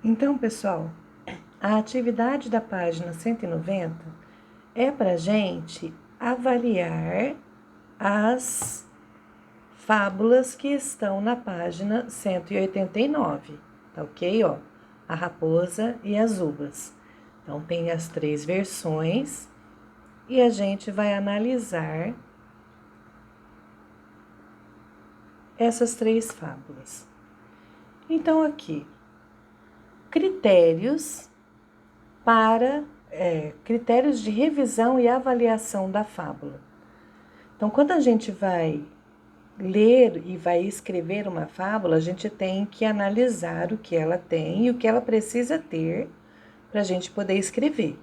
Então, pessoal, a atividade da página 190 é para a gente avaliar as fábulas que estão na página 189, tá ok? Ó, a raposa e as uvas. Então, tem as 3 versões e a gente vai analisar essas 3 fábulas. Então, aqui, critérios de revisão e avaliação da fábula. Então, quando a gente vai ler e vai escrever uma fábula, a gente tem que analisar o que ela tem e o que ela precisa ter para a gente poder escrever.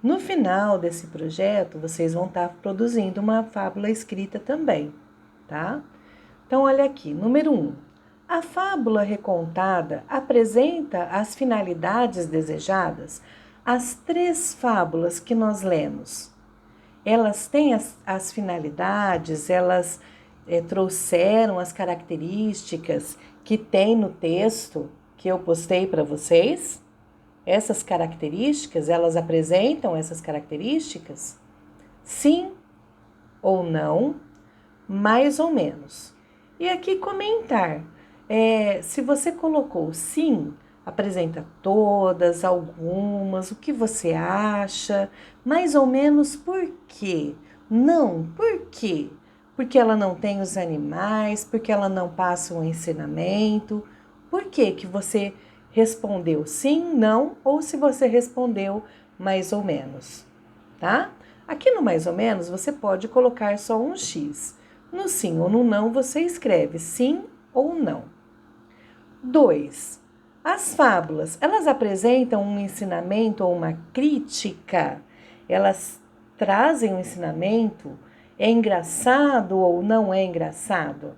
No final desse projeto, vocês vão estar produzindo uma fábula escrita também, tá? Então, olha aqui, número 1. A fábula recontada apresenta as finalidades desejadas. As 3 fábulas que nós lemos, elas têm as finalidades, elas trouxeram as características que tem no texto que eu postei para vocês? Essas características, elas apresentam essas características? Sim ou não, mais ou menos. E aqui comentar, se você colocou sim, apresenta todas, algumas, o que você acha, mais ou menos por quê? Não, por quê? Porque ela não tem os animais, porque ela não passa um ensinamento. Por que que você respondeu sim, não, ou se você respondeu mais ou menos, tá? Aqui no mais ou menos você pode colocar só um X. No sim ou no não você escreve sim ou não. 2. As fábulas, elas apresentam um ensinamento ou uma crítica? Elas trazem um ensinamento? É engraçado ou não é engraçado?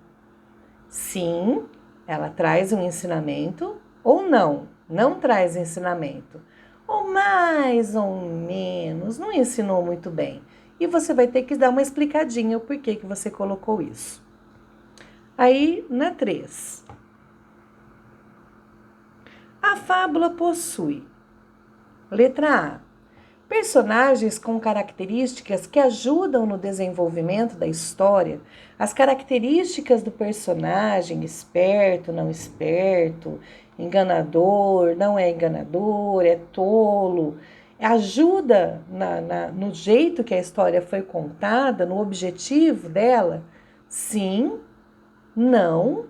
Sim, ela traz um ensinamento ou não? Não traz ensinamento. Ou mais ou menos, não ensinou muito bem. E você vai ter que dar uma explicadinha o porquê que você colocou isso. Aí, na 3. A fábula possui, letra A, personagens com características que ajudam no desenvolvimento da história. As características do personagem, esperto, não esperto, enganador, não é enganador, é tolo, ajuda no jeito que a história foi contada, no objetivo dela? Sim, não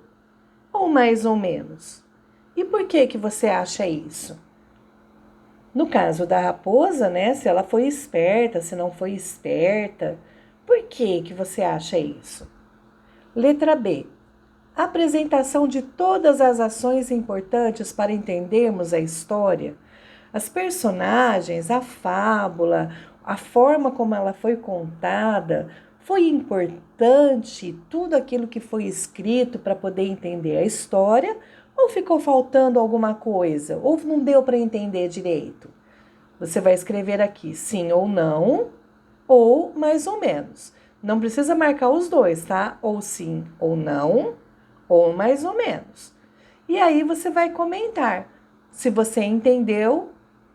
ou mais ou menos? E por que que você acha isso? No caso da raposa, né, se ela foi esperta, se não foi esperta, por que que você acha isso? Letra B. Apresentação de todas as ações importantes para entendermos a história. As personagens, a fábula, a forma como ela foi contada, foi importante tudo aquilo que foi escrito para poder entender a história, ou ficou faltando alguma coisa, ou não deu para entender direito? Você vai escrever aqui sim ou não, ou mais ou menos. Não precisa marcar os dois, tá? Ou sim ou não, ou mais ou menos. E aí você vai comentar se você entendeu,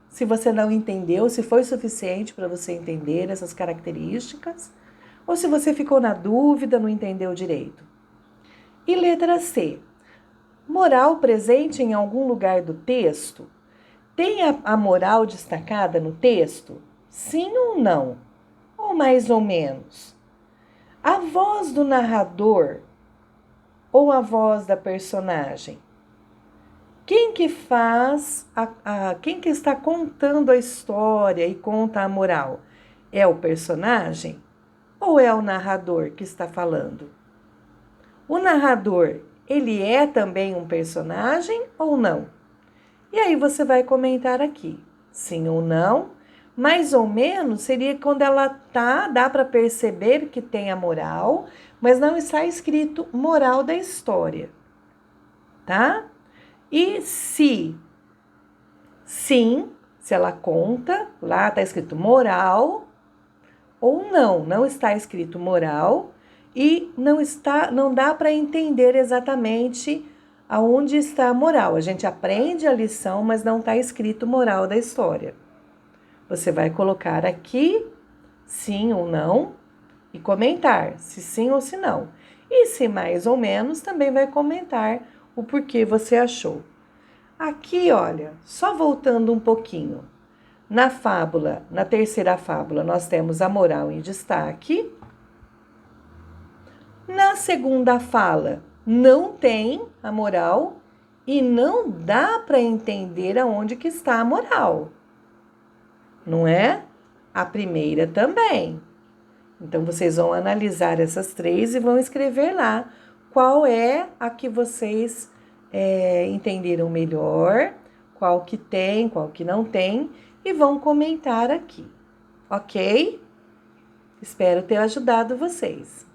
se você não entendeu, se foi suficiente para você entender essas características, ou se você ficou na dúvida, não entendeu direito. E letra C. Moral presente em algum lugar do texto? Tem a moral destacada no texto? Sim ou não? Ou mais ou menos? A voz do narrador ou a voz da personagem? Quem que faz, quem que está contando a história e conta a moral? É o personagem ou é o narrador que está falando? O narrador, ele é também um personagem ou não? E aí você vai comentar aqui, sim ou não. Mais ou menos seria quando ela dá para perceber que tem a moral, mas não está escrito moral da história, tá? E se sim, se ela conta, lá está escrito moral, ou não está escrito moral e não dá para entender exatamente aonde está a moral. A gente aprende a lição, mas não está escrito moral da história. Você vai colocar aqui sim ou não e comentar se sim ou se não. E se mais ou menos, também vai comentar o porquê você achou. Aqui, olha, só voltando um pouquinho. Na fábula, na terceira fábula, nós temos a moral em destaque. Na segunda fala, não tem a moral e não dá para entender aonde que está a moral. Não é? A primeira também. Então, vocês vão analisar essas três e vão escrever lá qual é a que vocês entenderam melhor, qual que tem, qual que não tem, e vão comentar aqui, ok? Espero ter ajudado vocês.